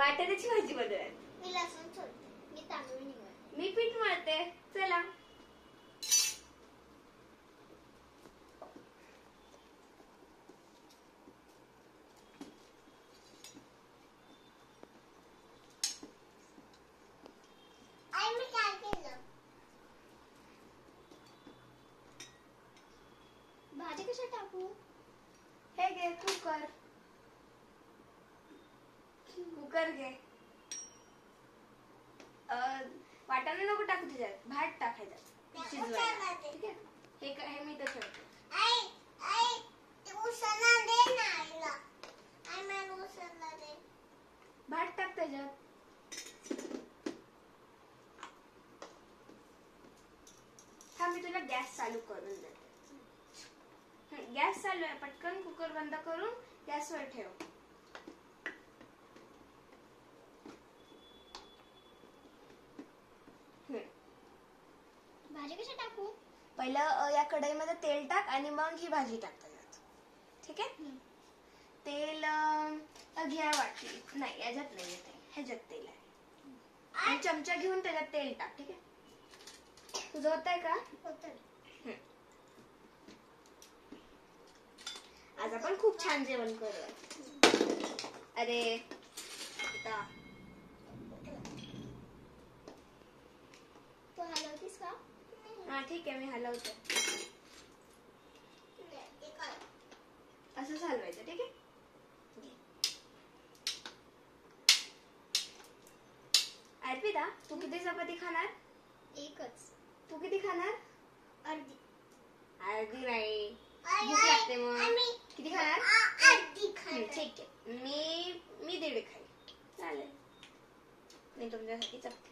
वाटाण्याची भाजी बनवूया. मी लसूण सोडते. मी तांदूळ निवड. मी पीठ मळते. चला. आई मी काय केलं? भाजी कशात टाकू? हे घे कुकर. कुकर घे. वाटाणे नको टाकू त्याच्यात. भात टाकायचा शिजवायला. ठीक आहे. हे मी तर ठेवते. आई आई ते उसळला दे ना आईला. आई मला उसळला दे. भात टाक त्याच्यात. थांब मी तुला गॅस चालू करून देते. गॅस चालू आहे. पटकन कुकर बंद करून गॅसवर ठेव. भाजी कशात टाकू? पहिलं या कढईमध्ये तेल टाक आणि मग ही भाजी टाक त्याच्यात. ठीक आहे. तेल घ्या वाटली. नाही याच्यात नाही येते. ह्याच्यात तेल आहे. आणि चमचा घेऊन त्याच्यात तेल टाक. ठीक आहे. तुझं होतंय का? होतंय. आज आपण खूप छान जेवण करूया. अरे तू हलवतीस का? हा ठीक आहे. मी हलवते. असं हलवायचं. ठीक आहे. अर्पिता तू किती चपाती खाणार? एकच. तू किती खाणार? अर्धी. अर्धी नाही. भूक लागते मग. किती खाणार? अर्धी खाणार. ठीक आहे. मी 1.5 खाईल. चालेल. मी तुमच्यासाठी चपाती